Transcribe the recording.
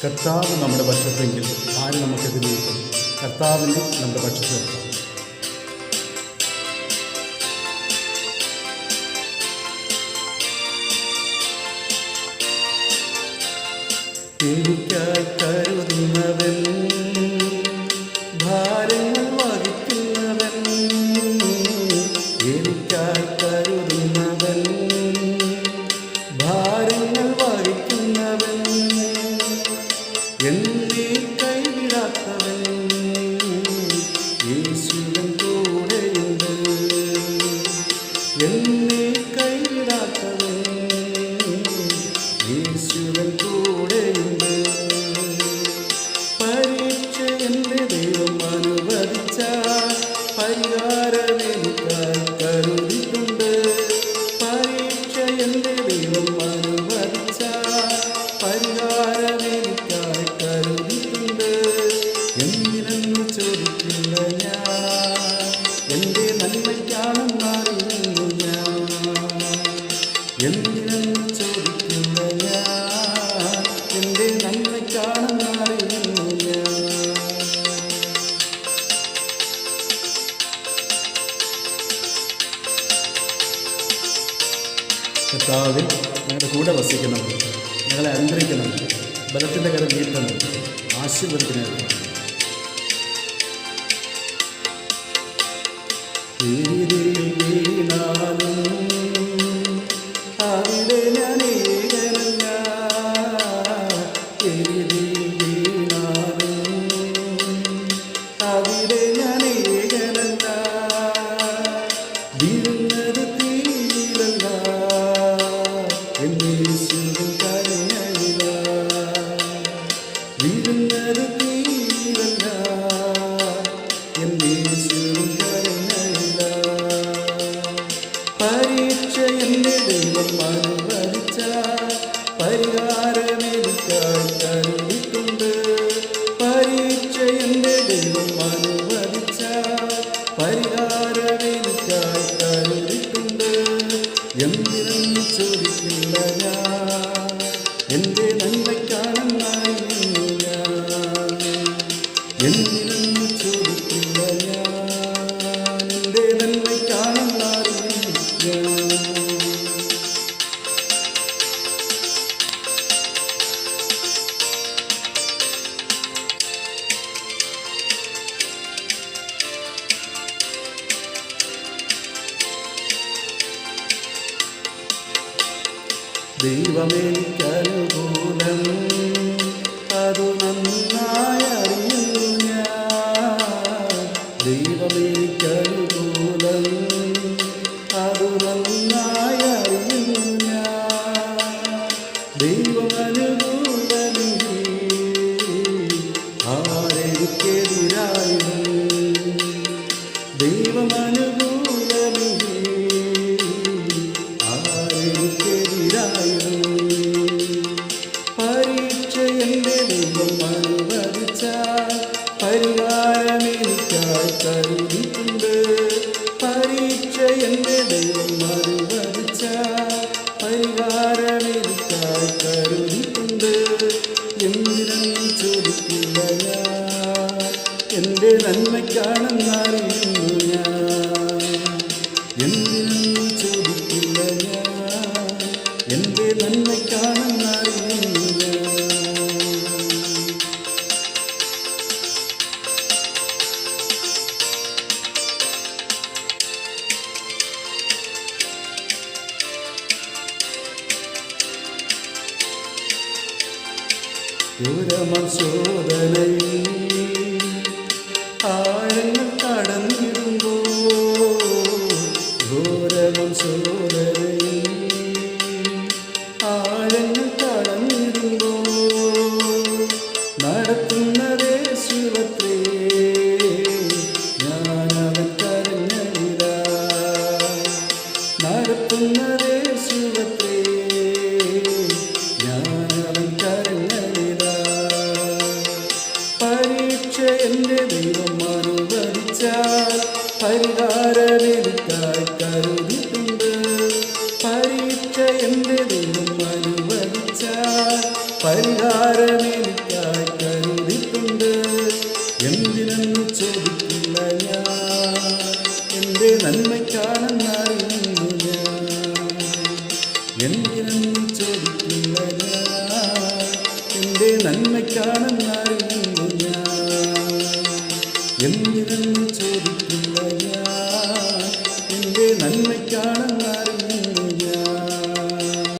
കർത്താവ് നമ്മുടെ പക്ഷത്തെങ്കിൽ ആര് നമുക്കെതിരെ നിൽക്കും? കർത്താവിനെ നമ്മുടെ പക്ഷത്ത് നിർത്താം. എനിക്കായി കരുതുന്നവൻ, ഭാരങ്ങൾ വഹിക്കുന്നവൻ, എനിക്കായി കരുതുന്നവൻ, ഭാരങ്ങൾ വഹിക്കുന്നവൻ, എന്നെ കൈവിടാത്തവൻ, യേശുവൻ കൂടെയുണ്ട്. എന്നെ കൈവിടാത്തവൻ, യേശുവൻ കൂടെയുണ്ട്. പരീക്ഷ എൻ്റെ ദൈവം അനുവദിച്ച പരിഹാരമെനിക്കായി കരുതിയിട്ടുണ്ട്. പരീക്ഷ എൻ്റെ ദൈവം അനുവദിച്ച പരിഹാരമെനിക്കായി കരുതിയിട്ടുണ്ട്. എന്തിനെന്ന് ചോദിക്കില്ല ഞാൻ, എൻ്റെ നന്മയ്ക്കാണെന്നറിയുന്നു ഞാൻ. എന്തിനെന്ന് ചോദിക്കില്ല ഞാൻ, എൻ്റെ നന്മയ്ക്കാണെന്നറിയുന്നു ഞാൻ. കർത്താവിൽ ഞങ്ങളുടെ കൂടെ വസിക്കണം, ഞങ്ങളെ അനുഗ്രഹിക്കണം, ബലത്തിൻ്റെ കരം നീട്ടണം, ആശീർവദിക്കണം. വീണാലും അവിടെ ഞാൻ ഏകനല്ല, വീണാലും അവിടെ ഞാൻ ഏകനല്ല. വീഴുന്നത് തീരല്ല, എന്നേശുവിൻ കരങ്ങളില. വീഴുന്നത് തീരല്ല, എന്നേശുവിൻ കരങ്ങളില. പരീക്ഷ എൻ്റെ ദൈവം അനുവദിച്ച പരിഹാരമെനിക്കായി കരുതിയിട്ടുണ്ട്. പരീക്ഷ എൻ്റെ ദൈവം അനുവദിച്ച പരിഹാരമെനിക്കായി കരുതിയിട്ടുണ്ട്. എന്തിനെന്ന് ചോദിക്കില്ല ഞാൻ, എൻ്റെ നന്മയ്ക്കാണെന്നറിയുന്നു ഞാൻ. എന്തിനെന്ന് ചോദിക്കില്ല ഞാൻ, എൻ്റെ നന്മയ്ക്കാണെന്നറിയുന്നു ഞാൻ. ദൈവമെനിക്കനുകൂലം, അതു നന്നായി അറിയുന്നു ഞാൻ. ദൈവമെനിക്കനുകൂലം, അതു നന്നായി അറിയുന്നു ഞാൻ. ദൈവമനുകൂലമെങ്കിൽ ആരെനിക്കെതിരായിരുന്നു? ദൈവമനുകൂലമെങ്കിൽ പരീക്ഷ എൻ്റെ ദൈവം അനുവദിച്ച പരിഹാരമെനിക്കായി കരുതിയിട്ടുണ്ട്. പരീക്ഷ എൻ്റെ ദൈവം അനുവദിച്ച പരിഹാരമെനിക്കായി കരുതിയിട്ടുണ്ട്. എന്തിനെന്ന് ചോദിക്കില്ല ഞാൻ, എൻ്റെ നന്മയ്ക്കാണെന്നറിയുന്നു ഞാൻ. എന്തിനെന്ന് ചോദിക്കില്ല ഞാൻ, എൻ്റെ നന്മയ്ക്കാണെന്നറിയുന്നു ഞാൻ. ശോധനയിൽ ആഴങ്ങൾ കടന്നിടുമ്പോൾ, ഘോരമം ശോധനയിൽ ആഴങ്ങൾ കടന്നിടുമ്പോൾ, നടത്തുന്നതേ ശിവത്രേ ഞാനവൻ കരഞ്ഞില്ല. നടത്തുന്നതേ ശിവത്രേ ഞാനവൻ കരഞ്ഞില്ല. പരീക്ഷ എൻ്റെ ദൈവം എൻ്റെ നന്മയ്ക്കാണെന്നറിയുന്നു ഞാൻ. എന്തിനെന്ന് ചോദിക്കുന്ന ഞാൻ, എൻ്റെ നന്മയ്ക്കാണെന്നറിയുന്നു ഞാൻ. എന്തിനെന്ന് ചോദിക്കുന്ന ഞാൻ, എൻ്റെ നന്മയ്ക്കാണെന്ന്